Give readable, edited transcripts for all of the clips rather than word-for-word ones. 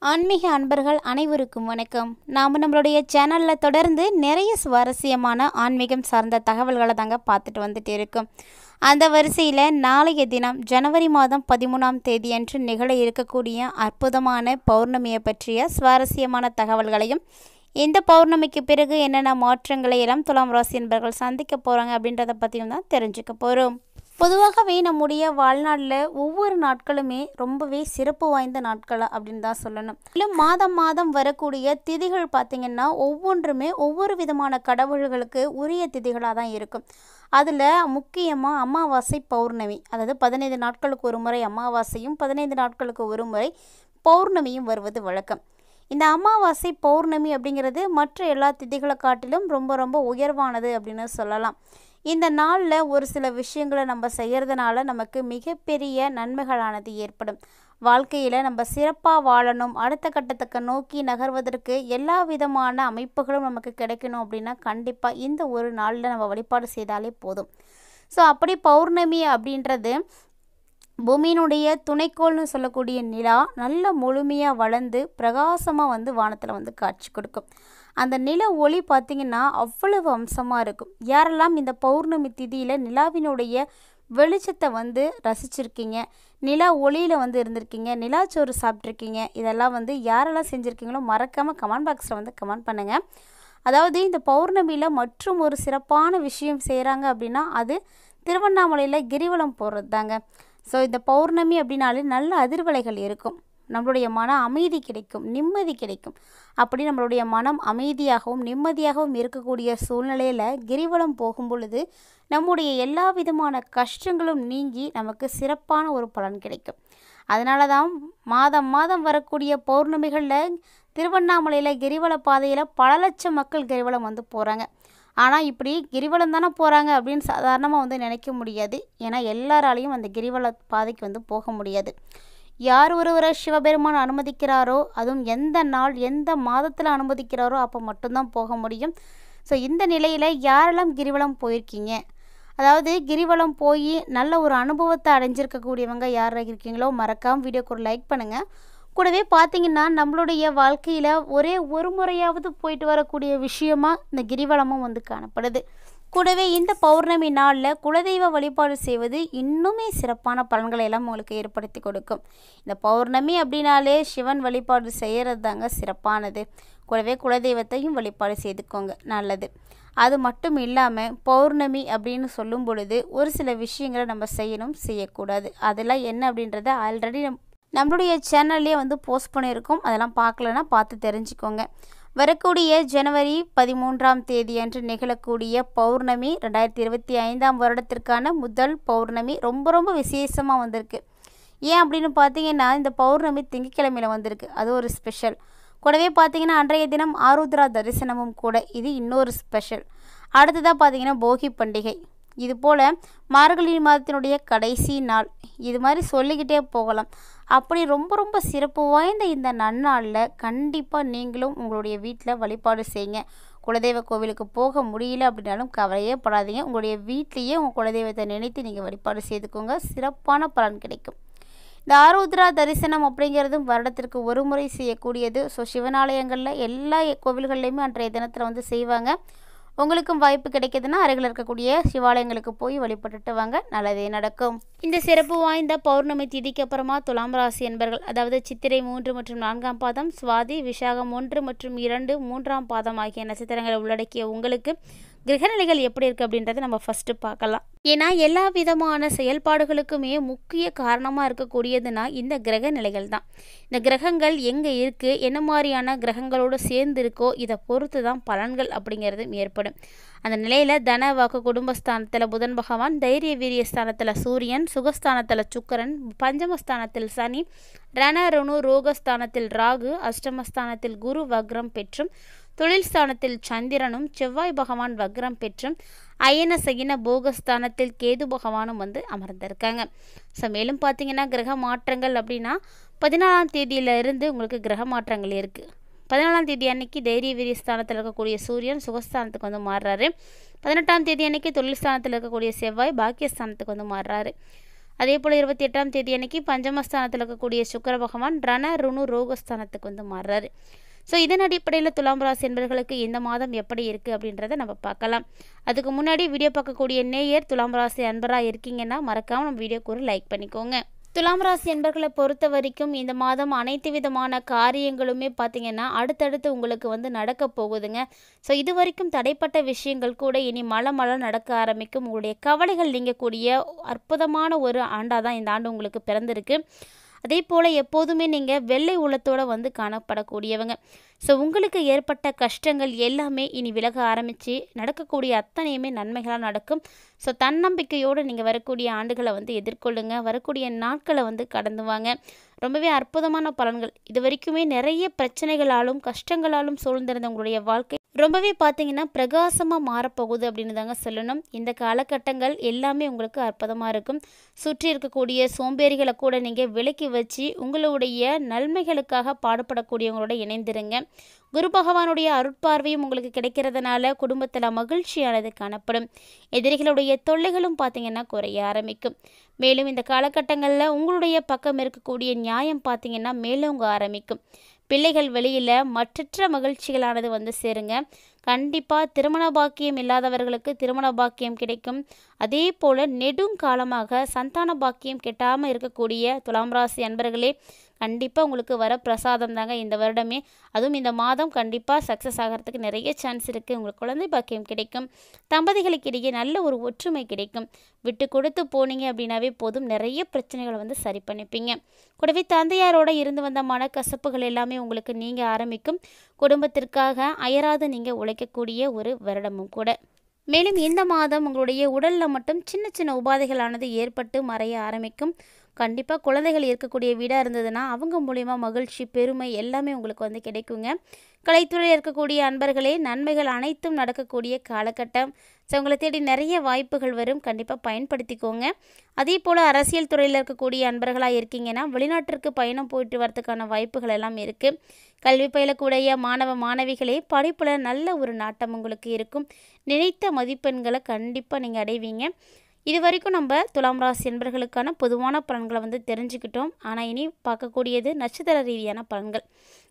ஆன்மீக அன்பர்கள் அனைவருக்கும் வணக்கம். நாம் நம்மளுடைய சேனலில் தொடர்ந்து நிறைய சுவாரஸ்யமான ஆன்மீகம் சார்ந்த தகவல்களை தாங்க பார்த்துட்டு வந்துட்டு இருக்கோம். அந்த வரிசையில் நாளைய தினம் ஜனவரி மாதம் 13ஆம் தேதி அன்று நிகழ இருக்கக்கூடிய அற்புதமான பௌர்ணமியை பற்றிய சுவாரஸ்யமான தகவல்களையும், இந்த பௌர்ணமிக்கு பிறகு என்னென்ன மாற்றங்களை எல்லாம் துலாம் ராசி என்பர்கள் சந்திக்க போகிறாங்க அப்படின்றத பற்றியும் தான் தெரிஞ்சுக்க போகிறோம். பொதுவாகவே நம்முடைய வாழ்நாளில் ஒவ்வொரு நாட்களுமே ரொம்பவே சிறப்பு வாய்ந்த நாட்கள் அப்படின்னு தான் சொல்லணும். மேலும் மாதம் மாதம் வரக்கூடிய திதிகள் பார்த்திங்கன்னா ஒவ்வொன்றுமே ஒவ்வொரு விதமான கடவுள்களுக்கு உரிய திதிகளாக தான் இருக்கும். அதில் முக்கியமாக அமாவாசை பௌர்ணமி, அதாவது 15 நாட்களுக்கு ஒரு முறை அமாவாசையும் 15 நாட்களுக்கு ஒரு முறை பௌர்ணமியும் வருவது வழக்கம். இந்த அமாவாசை பௌர்ணமி அப்படிங்கிறது மற்ற எல்லா திதிகளை காட்டிலும் ரொம்ப ரொம்ப உயர்வானது அப்படின்னு சொல்லலாம். இந்த நாளில் ஒரு சில விஷயங்களை நம்ம செய்கிறதுனால நமக்கு மிகப்பெரிய நன்மைகளானது ஏற்படும். வாழ்க்கையில் நம்ம சிறப்பாக வாழணும், அடுத்த கட்டத்துக்கு நோக்கி நகர்வதற்கு எல்லா விதமான அமைப்புகளும் நமக்கு கிடைக்கணும் அப்படின்னா கண்டிப்பாக இந்த ஒரு நாளில் நம்ம வழிபாடு செய்தாலே போதும். ஸோ அப்படி பௌர்ணமி அப்படின்றது பூமியினுடைய துணைக்கோள்னு சொல்லக்கூடிய நிலா நல்ல முழுமையாக வளர்ந்து பிரகாசமாக வானத்தில் காட்சி கொடுக்கும். அந்த நில ஒளி பார்த்திங்கன்னா அவ்வளவு அம்சமாக இருக்கும். யாரெல்லாம் இந்த பௌர்ணமி திதியில் நிலாவினுடைய வெளிச்சத்தை ரசிச்சிருக்கீங்க, நிலா ஒளியில் இருந்திருக்கீங்க, நிலாச்சோறு சாப்பிட்ருக்கீங்க, இதெல்லாம் யாரெல்லாம் செஞ்சுருக்கீங்களோ மறக்காமல் கமெண்ட் பாக்ஸில் கமெண்ட் பண்ணுங்கள். அதாவது இந்த பௌர்ணமியில் மற்றும் ஒரு சிறப்பான விஷயம் செய்கிறாங்க அப்படின்னா அது திருவண்ணாமலையில் கிரிவலம் போடுறது தாங்க. ஸோ இந்த பௌர்ணமி அப்படின்னாலே நல்ல அதிர்வலைகள் இருக்கும், நம்மளுடைய மன அமைதி கிடைக்கும், நிம்மதி கிடைக்கும். அப்படி நம்மளுடைய மனம் அமைதியாகவும் நிம்மதியாகவும் இருக்கக்கூடிய சூழ்நிலையில் கிரிவலம் போகும் பொழுது நம்முடைய எல்லா விதமான கஷ்டங்களும் நீங்கி நமக்கு சிறப்பான ஒரு பலன் கிடைக்கும். அதனால தான் மாதம் மாதம் வரக்கூடிய பௌர்ணமிகளில் திருவண்ணாமலையில் கிரிவல பாதையில் பல லட்சம் மக்கள் கிரிவலம் போகிறாங்க. ஆனால் இப்படி கிரிவலம் தானே போகிறாங்க அப்படின்னு சாதாரணமாக நினைக்க முடியாது. ஏன்னா எல்லாராலையும் அந்த கிரிவல பாதைக்கு போக முடியாது. யார் ஒருவரை சிவபெருமான் அனுமதிக்கிறாரோ, அதுவும் எந்த நாள் எந்த மாதத்தில் அனுமதிக்கிறாரோ அப்போ மட்டும்தான் போக முடியும். ஸோ இந்த நிலையில் யாரெல்லாம் கிரிவலம் போயிருக்கீங்க, அதாவது கிரிவலம் போய் நல்ல ஒரு அனுபவத்தை அடைஞ்சிருக்கக்கூடியவங்க யார் இருக்கீங்களோ மறக்காமல் வீடியோக்கு ஒரு லைக் பண்ணுங்கள். கூடவே பார்த்திங்கன்னா நம்மளுடைய வாழ்க்கையில் ஒரே ஒரு முறையாவது போயிட்டு வரக்கூடிய விஷயமா இந்த கிரிவலமும் காணப்படுது. கூடவே இந்த பௌர்ணமி நாளில் குலதெய்வ வழிபாடு செய்வது இன்னுமே சிறப்பான பலன்களை எல்லாம் உங்களுக்கு ஏற்படுத்தி கொடுக்கும். இந்த பௌர்ணமி அப்படின்னாலே சிவன் வழிபாடு செய்கிறது தாங்க சிறப்பானது. கூடவே குலதெய்வத்தையும் வழிபாடு செய்துக்கோங்க, நல்லது. அது மட்டும் இல்லாமல் பௌர்ணமி அப்படின்னு சொல்லும் பொழுது ஒரு சில விஷயங்களை நம்ம செய்யணும், செய்யக்கூடாது. அதெல்லாம் என்ன அப்படின்றத ஆல்ரெடி நம்மளுடைய சேனல்லே போஸ்ட் பண்ணியிருக்கோம். அதெல்லாம் பார்க்கலன்னா பார்த்து தெரிஞ்சுக்கோங்க. வரக்கூடிய ஜனவரி 13ஆம் தேதி அன்று நிகழக்கூடிய பௌர்ணமி 2025ஆம் வருடத்திற்கான முதல் பௌர்ணமி ரொம்ப ரொம்ப விசேஷமாக வந்திருக்கு. ஏன் அப்படின்னு பார்த்தீங்கன்னா இந்த பௌர்ணமி திங்கட்கிழமையில் வந்திருக்கு, அது ஒரு ஸ்பெஷல். கூடவே பார்த்தீங்கன்னா அன்றைய தினம் ஆருத்ரா தரிசனமும் கூட, இது இன்னொரு ஸ்பெஷல். அடுத்ததாக பார்த்தீங்கன்னா போகி பண்டிகை, இது போல் மார்கழி மாதத்தினுடைய கடைசி நாள், இது மாதிரி சொல்லிக்கிட்டே போகலாம். அப்படி ரொம்ப ரொம்ப சிறப்பு வாய்ந்த இந்த நன்னாளில் கண்டிப்பாக நீங்களும் உங்களுடைய வீட்டில் வழிபாடு செய்யுங்க. குலதெய்வ கோவிலுக்கு போக முடியல அப்படின்னாலும் கவலையே படாதீங்க, உங்களுடைய வீட்லேயே உங்கள் குலதெய்வத்தை நினைத்து நீங்கள் வழிபாடு செய்துக்கோங்க, சிறப்பான பலன் கிடைக்கும். இந்த ஆருத்ரா தரிசனம் அப்படிங்கிறதும் வருடத்திற்கு ஒரு முறை செய்யக்கூடியது. ஸோ சிவனாலயங்களில் எல்லா கோவில்கள்லையுமே அன்றைய தினத்தில் செய்வாங்க. உங்களுக்கும் வாய்ப்பு கிடைக்கிதுன்னா அருகில் இருக்கக்கூடிய சிவாலயங்களுக்கு போய் வழிபட்டுட்டு வாங்க, நல்லதே நடக்கும். இந்த சிறப்பு வாய்ந்த பௌர்ணமி திதிக்கு அப்புறமா துலாம் ராசி என்பர்கள், அதாவது சித்திரை 3 மற்றும் 4ஆம் பாதம், சுவாதி விசாகம் 1 மற்றும் 2 3ஆம் பாதம் ஆகிய நட்சத்திரங்களை உள்ளடக்கிய உங்களுக்கு கிரகநிலைகள் எப்படி இருக்குது அப்படின்றத நம்ம ஃபஸ்ட்டு பார்க்கலாம். ஏன்னா எல்லா விதமான செயல்பாடுகளுக்குமே முக்கிய காரணமாக இருக்கக்கூடியதுன்னா இந்த கிரக நிலைகள் தான். இந்த கிரகங்கள் எங்கே இருக்குது, என்ன மாதிரியான கிரகங்களோடு சேர்ந்து இருக்கோ இதை பொறுத்து தான் பலன்கள் அப்படிங்கிறது ஏற்படும். அந்த நிலையில் தன வாக்கு குடும்பஸ்தானத்தில் புதன் பகவான், தைரிய வீரிய ஸ்தானத்தில் சூரியன், சுகஸ்தானத்தில் சுக்கரன், பஞ்சமஸ்தானத்தில் சனி, ரணருணு ரோகஸ்தானத்தில் ராகு, அஷ்டமஸ்தானத்தில் குரு வக்ரம் பெற்றும், தொழில் ஸ்தானத்தில் சந்திரனும் செவ்வாய் பகவான் வக்ரம் பெற்றும், அயன சகின போகஸ்தானத்தில் கேது பகவானும் அமர்ந்திருக்காங்க. ஸோ மேலும் பார்த்தீங்கன்னா கிரக மாற்றங்கள் அப்படின்னா 14ஆம் தேதியிலிருந்து உங்களுக்கு கிரக மாற்றங்கள் இருக்குது. 14ஆம் தேதி அன்னைக்கு தைரிய வீரிய ஸ்தானத்தில் இருக்கக்கூடிய சூரியன் சுகஸ்தானத்துக்கு மாறுறாரு. 18ஆம் தேதி அன்னைக்கு தொழில் ஸ்தானத்தில் இருக்கக்கூடிய செவ்வாய் பாக்கியஸ்தானத்துக்கு மாறுறாரு. அதே போல் 28ஆம் தேதி அன்னைக்கு பஞ்சமஸ்தானத்தில் இருக்கக்கூடிய சுக்கிர பகவான் ரண ருணு ரோகஸ்தானத்துக்கு வந்து மாறுறாரு. ஸோ இதன் அடிப்படையில் துலாம் ராசி என்பவர்களுக்கு இந்த மாதம் எப்படி இருக்குது அப்படின்றத நம்ம பார்க்கலாம். அதுக்கு முன்னாடி வீடியோ பார்க்கக்கூடிய நேயர் துலாம் ராசி அன்பராக இருக்கீங்கன்னா மறக்காமல் நம்ம வீடியோக்கு ஒரு லைக் பண்ணிக்கோங்க. துலாம் ராசி என்பர்களை பொறுத்த வரைக்கும் இந்த மாதம் அனைத்து விதமான காரியங்களுமே பார்த்திங்கன்னா அடுத்தடுத்து உங்களுக்கு வந்து நடக்க போகுதுங்க. ஸோ இது வரைக்கும் தடைப்பட்ட விஷயங்கள் கூட இனி மழை நடக்க ஆரம்பிக்கும். உங்களுடைய கவலைகள் நீங்கக்கூடிய அற்புதமான ஒரு ஆண்டாக தான் இந்த ஆண்டு உங்களுக்கு பிறந்திருக்கு. அதே போல் எப்போதுமே நீங்கள் வெள்ளை உள்ளத்தோடு வந்து காணப்படக்கூடியவங்க. ஸோ உங்களுக்கு ஏற்பட்ட கஷ்டங்கள் எல்லாமே இனி விலக ஆரம்பித்து நடக்கக்கூடிய அத்தனையுமே நன்மைகளாக நடக்கும். ஸோ தன்னம்பிக்கையோடு நீங்கள் வரக்கூடிய ஆண்டுகளை வந்து எதிர்கொள்ளுங்க. வரக்கூடிய நாட்களை வந்து கடந்து வாங்க. ரொம்பவே அற்புதமான பலன்கள். இது வரைக்குமே நிறைய பிரச்சனைகளாலும் கஷ்டங்களாலும் சூழ்ந்திருந்த உங்களுடைய வாழ்க்கை ரொம்பவே பார்த்தீங்கன்னா பிரகாசமாக மாறப்போகுது அப்படின்னு தாங்க சொல்லணும். இந்த காலகட்டங்கள் எல்லாமே உங்களுக்கு அற்புதமாக இருக்கும். சுற்றி இருக்கக்கூடிய சோம்பேறிகளை கூட நீங்கள் விலக்கி வச்சு உங்களுடைய நன்மைகளுக்காக பாடுபடக்கூடியவங்களோட இணைந்திருங்க. குரு பகவானுடைய அருட்பார்வையும் உங்களுக்கு கிடைக்கிறதுனால குடும்பத்தில் மகிழ்ச்சியானது காணப்படும். எதிரிகளுடைய தொல்லைகளும் பார்த்திங்கன்னா குறைய ஆரம்பிக்கும். மேலும் இந்த காலகட்டங்களில் உங்களுடைய பக்கம் இருக்கக்கூடிய நியாயம் பார்த்திங்கன்னா மேலோங்க ஆரம்பிக்கும். பிள்ளைகள் வெளியில் மற்றற்ற மகிழ்ச்சிகளானது வந்து சேருங்க. கண்டிப்பாக திருமண பாக்கியம் இல்லாதவர்களுக்கு திருமண பாக்கியம் கிடைக்கும். அதே போல் நெடும் காலமாக சந்தான பாக்கியம் கெட்டாமல் இருக்கக்கூடிய துலாம் ராசி அன்பர்களே, கண்டிப்பாக உங்களுக்கு வர பிரசாதம் தாங்க இந்த வருடமே. அதுவும் இந்த மாதம் கண்டிப்பாக சக்ஸஸ் ஆகிறதுக்கு நிறைய சான்ஸ் இருக்குது. உங்களுக்கு குழந்தை பாக்கியம் கிடைக்கும். தம்பதிகளுக்கு இடையே நல்ல ஒரு ஒற்றுமை கிடைக்கும். விட்டு கொடுத்து போனீங்க அப்படின்னாவே போதும், நிறைய பிரச்சனைகளை வந்து சரி பண்ணிப்பீங்க. கூடவே தந்தையாரோட இருந்து வந்த மனக்கசப்புகள் எல்லாமே உங்களுக்கு நீங்கள் ஆரம்பிக்கும். குடும்பத்திற்காக அயராது நீங்கள் உழைக்கக்கூடிய ஒரு வருடமும் கூட. மேலும் இந்த மாதம் உங்களுடைய உடலில் மட்டும் சின்ன சின்ன உபாதைகளானது ஏற்பட்டு மறைய ஆரம்பிக்கும். கண்டிப்பாக குழந்தைகள் இருக்கக்கூடிய வீடாக இருந்ததுன்னா அவங்க மூலிமா மகிழ்ச்சி பெருமை எல்லாமே உங்களுக்கு வந்து கிடைக்குங்க. கலைத்துறையில் இருக்கக்கூடிய அன்பர்களே, நன்மைகள் அனைத்தும் நடக்கக்கூடிய காலகட்டம். ஸோ உங்களை தேடி நிறைய வாய்ப்புகள் வரும். கண்டிப்பாக பயன்படுத்திக்கோங்க. அதே போல் அரசியல் துறையில் இருக்கக்கூடிய அன்பர்களாக இருக்கீங்கன்னா வெளிநாட்டிற்கு பயணம் போயிட்டு வரதுக்கான வாய்ப்புகள் எல்லாம் இருக்குது. கல்வி பயிலக்கூடிய மாணவ மாணவிகளே, படிப்பில் நல்ல ஒரு நாட்டம் உங்களுக்கு இருக்கும். நினைத்த மதிப்பெண்களை கண்டிப்பாக நீங்கள் அடைவீங்க. இது வரைக்கும் நம்ம துலாம் ராசி என்பர்களுக்கான பொதுவான பலன்களை வந்து தெரிஞ்சுக்கிட்டோம். ஆனால் இனி பார்க்கக்கூடியது நட்சத்திர ரீதியான பலன்கள்.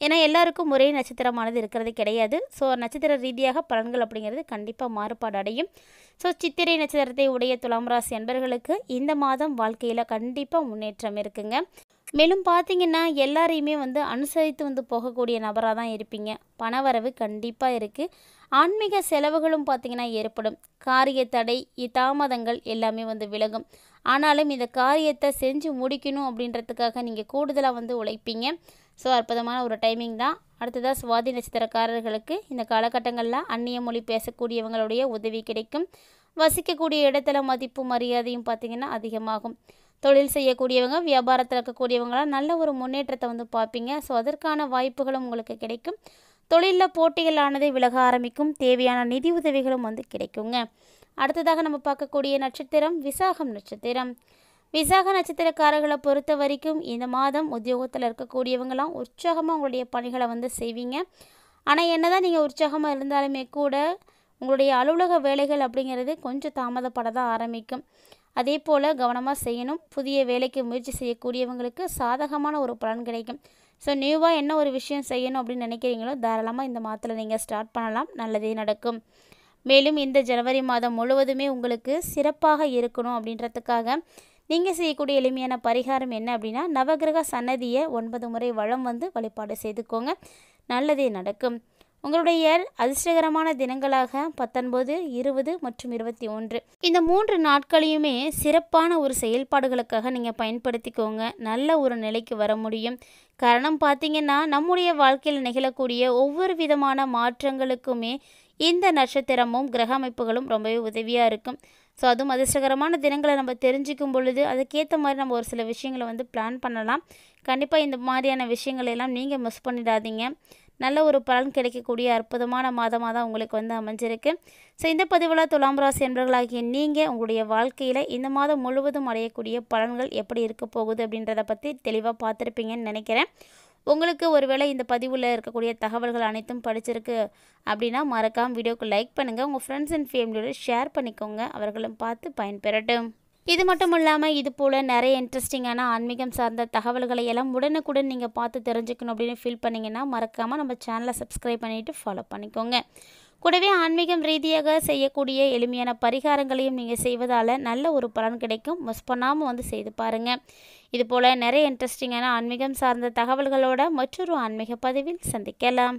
ஏன்னா எல்லாருக்கும் ஒரே நட்சத்திரமானது இருக்கிறது கிடையாது. ஸோ நட்சத்திர ரீதியாக பலன்கள் அப்படிங்கிறது கண்டிப்பாக மாறுபாடு அடையும். ஸோ சித்திரை நட்சத்திரத்தை உடைய துலாம் ராசி என்பர்களுக்கு இந்த மாதம் வாழ்க்கையில் கண்டிப்பாக முன்னேற்றம் இருக்குங்க. மேலும் பார்த்தீங்கன்னா எல்லாரையுமே வந்து அனுசரித்து வந்து போகக்கூடிய நபராக தான் இருப்பீங்க. பணவரவு கண்டிப்பாக இருக்குது. ஆன்மீக செலவுகளும் பார்த்திங்கன்னா ஏற்படும். காரிய தடை தாமதங்கள் எல்லாமே வந்து விலகும். ஆனாலும் இந்த காரியத்தை செஞ்சு முடிக்கணும் அப்படின்றதுக்காக நீங்கள் கூடுதலாக வந்து உழைப்பீங்க. ஸோ அற்புதமான ஒரு டைமிங் தான். அடுத்ததாக சுவாதி நட்சத்திரக்காரர்களுக்கு இந்த காலகட்டங்களில் அந்நிய மொழி பேசக்கூடியவங்களுடைய உதவி கிடைக்கும். வசிக்கக்கூடிய இடத்துல மதிப்பு மரியாதையும் பார்த்திங்கன்னா அதிகமாகும். தொழில் செய்யக்கூடியவங்க, வியாபாரத்தில் இருக்கக்கூடியவங்களாம் நல்ல ஒரு முன்னேற்றத்தை வந்து பார்ப்பீங்க. ஸோ அதற்கான வாய்ப்புகளும் உங்களுக்கு கிடைக்கும். தொழிலில் போட்டிகளானது விலக ஆரம்பிக்கும். தேவையான நிதி உதவிகளும் வந்து கிடைக்குங்க. அடுத்ததாக நம்ம பார்க்கக்கூடிய நட்சத்திரம் விசாகம் நட்சத்திரம். விசாக நட்சத்திரக்காரர்களை பொறுத்த வரைக்கும் இந்த மாதம் உத்தியோகத்தில் இருக்கக்கூடியவங்களாம் உற்சாகமாக உங்களுடைய பணிகளை வந்து செய்வீங்க. ஆனால் என்னதான் நீங்கள் உற்சாகமாக இருந்தாலுமே கூட உங்களுடைய அலுவலக வேலைகள் அப்படிங்கிறது கொஞ்சம் தாமதப்பட தான் ஆரம்பிக்கும். அதே போல் கவனமாக செய்யணும். புதிய வேலைக்கு முயற்சி செய்யக்கூடியவங்களுக்கு சாதகமான ஒரு பலன் கிடைக்கும். ஸோ நியூவாக என்ன ஒரு விஷயம் செய்யணும் அப்படின்னு நினைக்கிறீங்களோ தாராளமாக இந்த மாதத்தில் நீங்கள் ஸ்டார்ட் பண்ணலாம். நல்லதே நடக்கும். மேலும் இந்த ஜனவரி மாதம் முழுவதுமே உங்களுக்கு சிறப்பாக இருக்கணும் அப்படின்றதுக்காக நீங்கள் செய்யக்கூடிய எளிமையான பரிகாரம் என்ன அப்படின்னா, நவகிரக சன்னதியை 9 முறை வலம் வந்து வழிபாடு செய்துக்கோங்க. நல்லதே நடக்கும். உங்களுடைய அதிர்ஷ்டகரமான தினங்களாக 19, 20 மற்றும் 21 இந்த 3 நாட்களையுமே சிறப்பான ஒரு செயல்பாடுகளுக்காக நீங்கள் பயன்படுத்திக்கோங்க. நல்ல ஒரு நிலைக்கு வர முடியும். காரணம் பார்த்தீங்கன்னா நம்முடைய வாழ்க்கையில் நிகழக்கூடிய ஒவ்வொரு விதமான மாற்றங்களுக்குமே இந்த நட்சத்திரமும் கிரக அமைப்புகளும் ரொம்பவே உதவியாக இருக்கும். ஸோ அதுவும் அதிர்ஷ்டகரமான தினங்களை நம்ம தெரிஞ்சுக்கும் பொழுது அதுக்கேற்ற மாதிரி நம்ம ஒரு சில விஷயங்களை வந்து பிளான் பண்ணலாம். கண்டிப்பாக இந்த மாதிரியான விஷயங்கள் எல்லாம் நீங்கள் மிஸ் பண்ணிடாதீங்க. நல்ல ஒரு பலன் கிடைக்கக்கூடிய அற்புதமான மாதமாக தான் உங்களுக்கு வந்து அமைஞ்சிருக்கு. ஸோ இந்த பதிவில் துலாம் ராசி என்பவர்களாகிய நீங்கள் உங்களுடைய வாழ்க்கையில் இந்த மாதம் முழுவதும் அடையக்கூடிய பலன்கள் எப்படி இருக்க போகுது அப்படின்றத பற்றி தெளிவாக பார்த்துருப்பீங்கன்னு நினைக்கிறேன். உங்களுக்கு ஒருவேளை இந்த பதிவில் இருக்கக்கூடிய தகவல்கள் அனைத்தும் படிச்சிருக்கு அப்படின்னா மறக்காமல் வீடியோக்கு லைக் பண்ணுங்கள். உங்கள் ஃப்ரெண்ட்ஸ் அண்ட் ஃபேமிலியோட ஷேர் பண்ணிக்கோங்க. அவர்களும் பார்த்து பயன்பெறட்டும். இது மட்டும் இல்லாமல் இது போல் நிறைய இன்ட்ரெஸ்டிங்கான ஆன்மீகம் சார்ந்த தகவல்களை எல்லாம் உடனுக்குடன் நீங்கள் பார்த்து தெரிஞ்சுக்கணும் அப்படின்னு ஃபீல் பண்ணிங்கன்னா மறக்காமல் நம்ம சேனலை சப்ஸ்கிரைப் பண்ணிவிட்டு ஃபாலோ பண்ணிக்கோங்க. கூடவே ஆன்மீகம் ரீதியாக செய்யக்கூடிய எளிமையான பரிகாரங்களையும் நீங்கள் செய்வதால் நல்ல ஒரு பலன் கிடைக்கும். மிஸ் பண்ணாமல் செய்து பாருங்கள். இது போல் நிறைய இன்ட்ரெஸ்டிங்கான ஆன்மீகம் சார்ந்த தகவல்களோட மற்றொரு ஆன்மீக பதிவில் சந்திக்கலாம்.